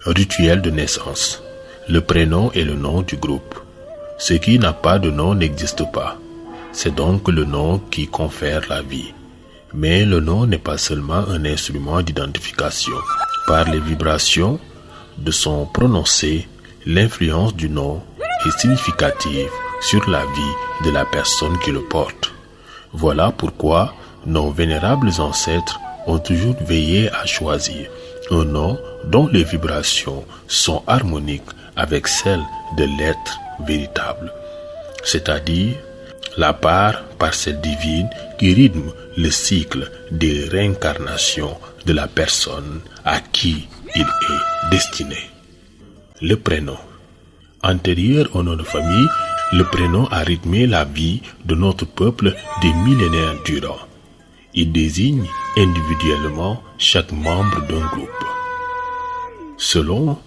Rituel de naissance. Le prénom est le nom du groupe. Ce qui n'a pas de nom n'existe pas. C'est donc le nom qui confère la vie. Mais le nom n'est pas seulement un instrument d'identification. Par les vibrations de son prononcé, l'influence du nom est significative sur la vie de la personne qui le porte. Voilà pourquoi nos vénérables ancêtres ont toujours veillé à choisir un nom dont les vibrations sont harmoniques avec celles de l'être véritable, c'est-à-dire la parcelle divine qui rythme le cycle des réincarnations de la personne à qui il est destiné. Le prénom. Antérieur au nom de famille, le prénom a rythmé la vie de notre peuple des millénaires durant. Il désigne individuellement chaque membre d'un groupe. Selon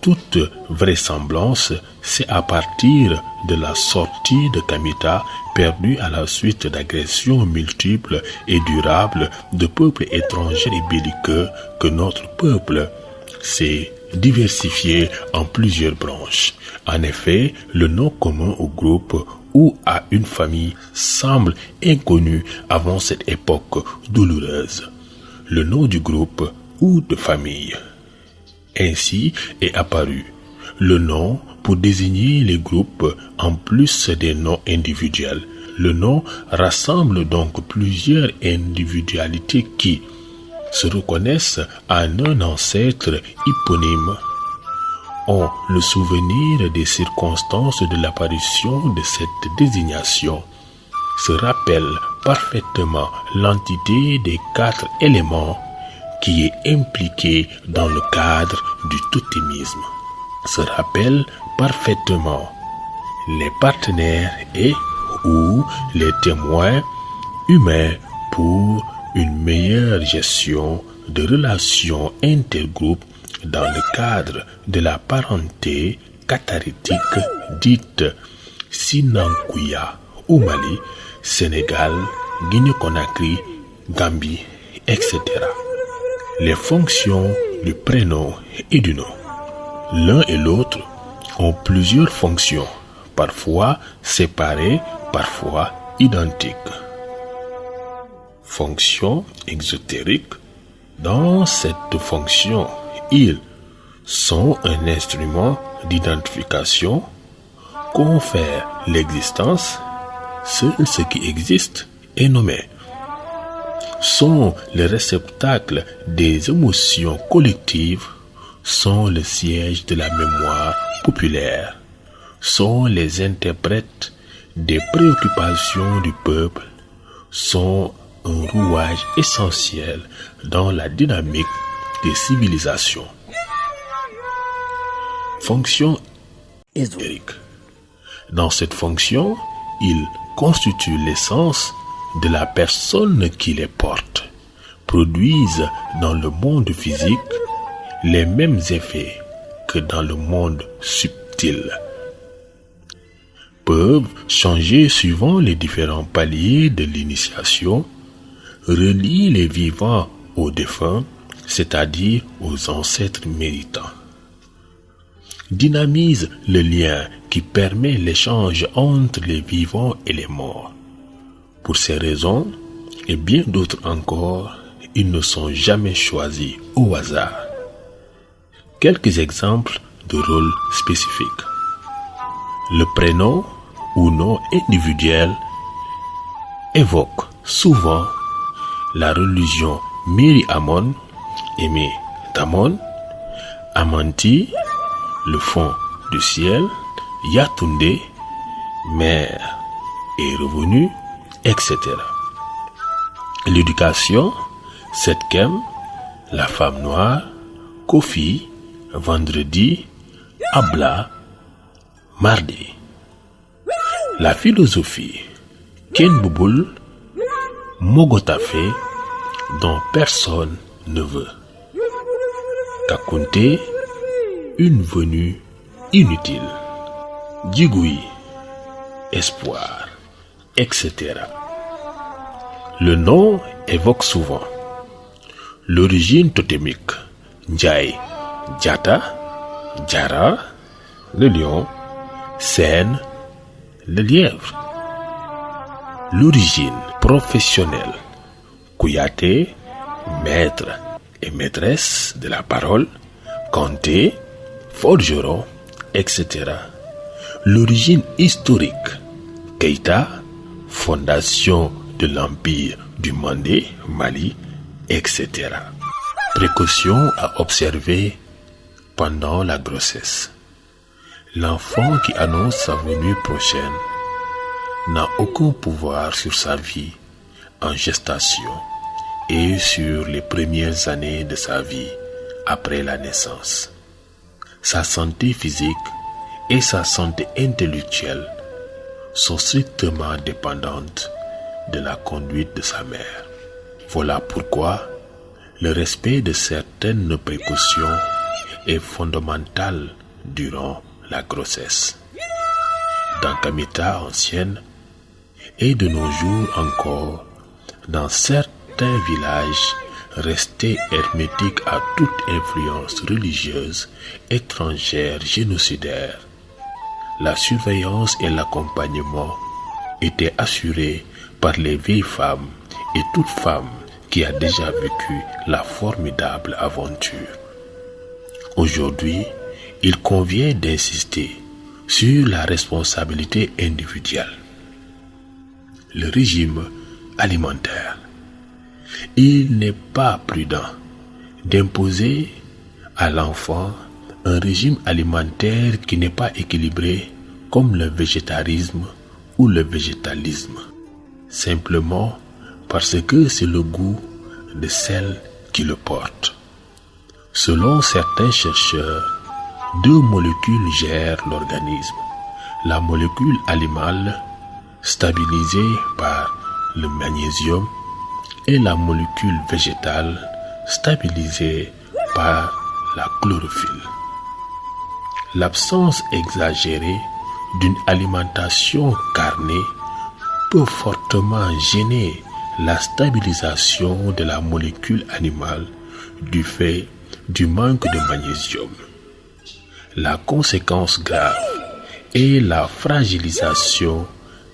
toute vraisemblance, c'est à partir de la sortie de Kamita perdue à la suite d'agressions multiples et durables de peuples étrangers et belliqueux que notre peuple s'est diversifié en plusieurs branches. En effet, le nom commun au groupe ou à une famille semble inconnu avant cette époque douloureuse. Le nom du groupe ou de famille. Ainsi est apparu le nom pour désigner les groupes en plus des noms individuels. Le nom rassemble donc plusieurs individualités qui se reconnaissent en un ancêtre éponyme, ont le souvenir des circonstances de l'apparition de cette désignation, se rappellent parfaitement l'entité des 4 éléments qui est impliquée dans le cadre du totémisme, se rappellent parfaitement les partenaires et ou les témoins humains pour une meilleure gestion de relations intergroupes dans le cadre de la parenté catharétique dite Sinankuya au Mali, Sénégal, Guinée-Conakry, Gambie, etc. Les fonctions du prénom et du nom. L'un et l'autre ont plusieurs fonctions, parfois séparées, parfois identiques. Fonction exotérique. Dans cette fonction, ils sont un instrument d'identification, confèrent l'existence, seul ce qui existe est nommé. Sont le réceptacle des émotions collectives, sont le siège de la mémoire populaire, sont les interprètes des préoccupations du peuple, sont un rouage essentiel dans la dynamique des civilisations. Fonction ésotérique. Dans cette fonction, ils constituent l'essence de la personne qui les porte, produisent dans le monde physique les mêmes effets que dans le monde subtil, peuvent changer suivant les différents paliers de l'initiation, relient les vivants aux défunts, c'est-à-dire aux ancêtres méritants, dynamise le lien qui permet l'échange entre les vivants et les morts. Pour ces raisons, et bien d'autres encore, ils ne sont jamais choisis au hasard. Quelques exemples de rôles spécifiques. Le prénom ou nom individuel évoque souvent la religion Miri Amon, Aimé d'Amon, Amanti, le fond du ciel, Yatunde, mère et revenu, etc. L'éducation, Setkem, la femme noire, Kofi, vendredi, Abla, mardi. La philosophie, Kenbubul, Mogotafe, dont personne ne veut. Kakunte, une venue inutile. Djigui, espoir, etc. Le nom évoque souvent l'origine totémique, Ndjaye, Diatta, Diarra, le lion. Sène, le lièvre. L'origine professionnelle. Kouyaté, maître et maîtresse de la parole. Kanté, forgeron, etc. L'origine historique. Keïta, fondation de l'empire du Mandé, Mali, etc. Précautions à observer pendant la grossesse. L'enfant qui annonce sa venue prochaine n'a aucun pouvoir sur sa vie en gestation et sur les premières années de sa vie après la naissance. Sa santé physique et sa santé intellectuelle sont strictement dépendantes de la conduite de sa mère. Voilà pourquoi le respect de certaines précautions est fondamental durant la grossesse. Dans Kamita ancienne et de nos jours encore, dans certains villages restés hermétiques à toute influence religieuse étrangère génocidaire, la surveillance et l'accompagnement étaient assurés par les vieilles femmes et toute femme qui a déjà vécu la formidable aventure. Aujourd'hui, il convient d'insister sur la responsabilité individuelle. Le régime alimentaire. Il n'est pas prudent d'imposer à l'enfant un régime alimentaire qui n'est pas équilibré comme le végétarisme ou le végétalisme, simplement parce que c'est le goût de celle qui le porte. Selon certains chercheurs, 2 molécules gèrent l'organisme. La molécule animale, stabilisée par le magnésium, et la molécule végétale, stabilisée par la chlorophylle. L'absence exagérée d'une alimentation carnée peut fortement gêner la stabilisation de la molécule animale du fait du manque de magnésium. La conséquence grave est la fragilisation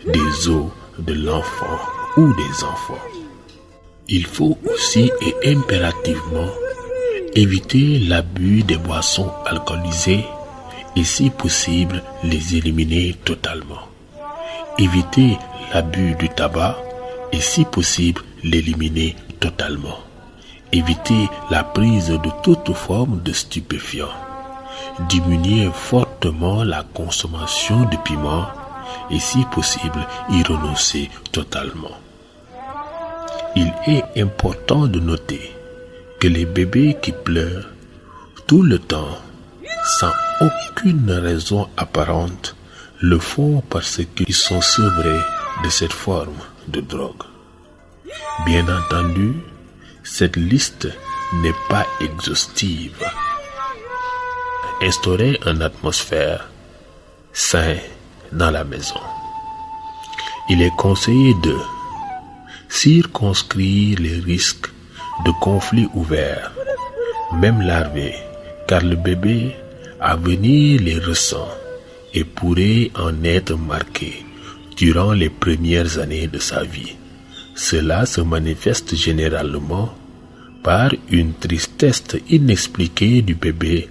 des os de l'enfant ou des enfants. Il faut aussi et impérativement éviter l'abus des boissons alcoolisées et si possible les éliminer totalement. Éviter l'abus du tabac et si possible l'éliminer totalement. Éviter la prise de toute forme de stupéfiants. Diminuer fortement la consommation de piments et si possible y renoncer totalement. Il est important de noter que les bébés qui pleurent tout le temps sans aucune raison apparente le font parce qu'ils sont sevrés de cette forme de drogue. Bien entendu, cette liste n'est pas exhaustive. Instaurer une atmosphère saine dans la maison. Il est conseillé de circonscrire les risques de conflits ouverts, même larvés, car le bébé à venir les ressent et pourrait en être marqué durant les premières années de sa vie. Cela se manifeste généralement par une tristesse inexpliquée du bébé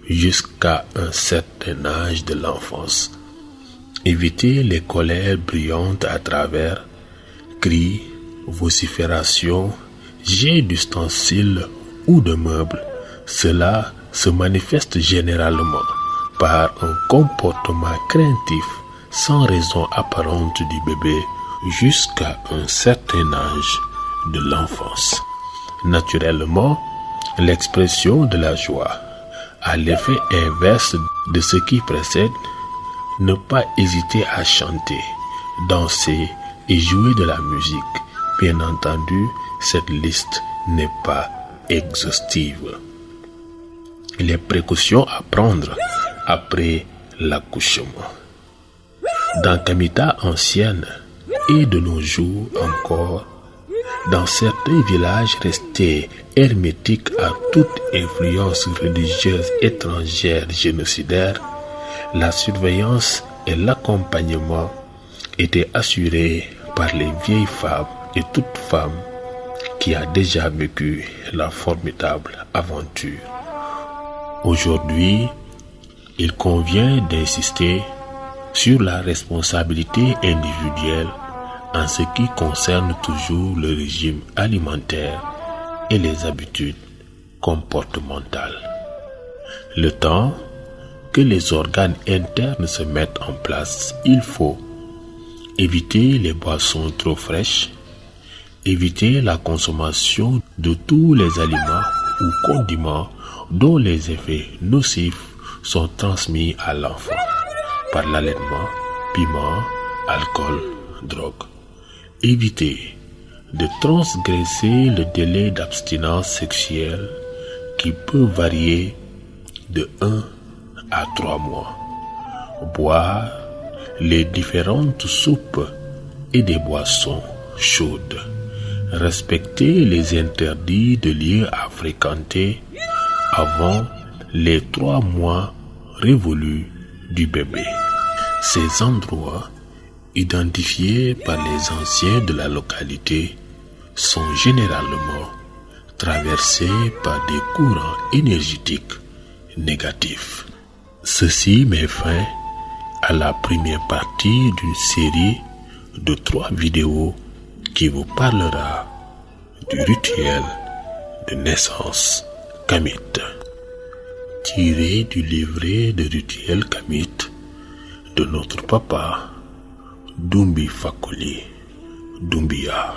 jusqu'à un certain âge de l'enfance. Éviter les colères brillantes à travers cris, vociférations, jets d'ustensiles ou de meubles. Cela se manifeste généralement par un comportement craintif sans raison apparente du bébé jusqu'à un certain âge de l'enfance. Naturellement, l'expression de la joie a l'effet inverse de ce qui précède. Ne pas hésiter à chanter, danser et jouer de la musique. Bien entendu, cette liste n'est pas exhaustive. Les précautions à prendre après l'accouchement. Dans Kamita ancienne et de nos jours encore, Dans certains villages restés hermétiques à toute influence religieuse étrangère génocidaire, la surveillance et l'accompagnement étaient assurés par les vieilles femmes et toute femme qui a déjà vécu la formidable aventure. Aujourd'hui, il convient d'insister sur la responsabilité individuelle en ce qui concerne toujours le régime alimentaire et les habitudes comportementales. Le temps que les organes internes se mettent en place, il faut éviter les boissons trop fraîches, éviter la consommation de tous les aliments ou condiments dont les effets nocifs sont transmis à l'enfant par l'allaitement, piment, alcool, drogue. Éviter de transgresser le délai d'abstinence sexuelle qui peut varier de 1 à 3 mois. Boire les différentes soupes et des boissons chaudes. Respecter les interdits de lieux à fréquenter avant les 3 mois révolus du bébé. Ces endroits, identifiés par les anciens de la localité, sont généralement traversés par des courants énergétiques négatifs. Ceci met fin à la première partie d'une série de 3 vidéos qui vous parlera du rituel de naissance kamite, tiré du livret de rituel kamite de notre papa Dumbi Fakoli Doumbia.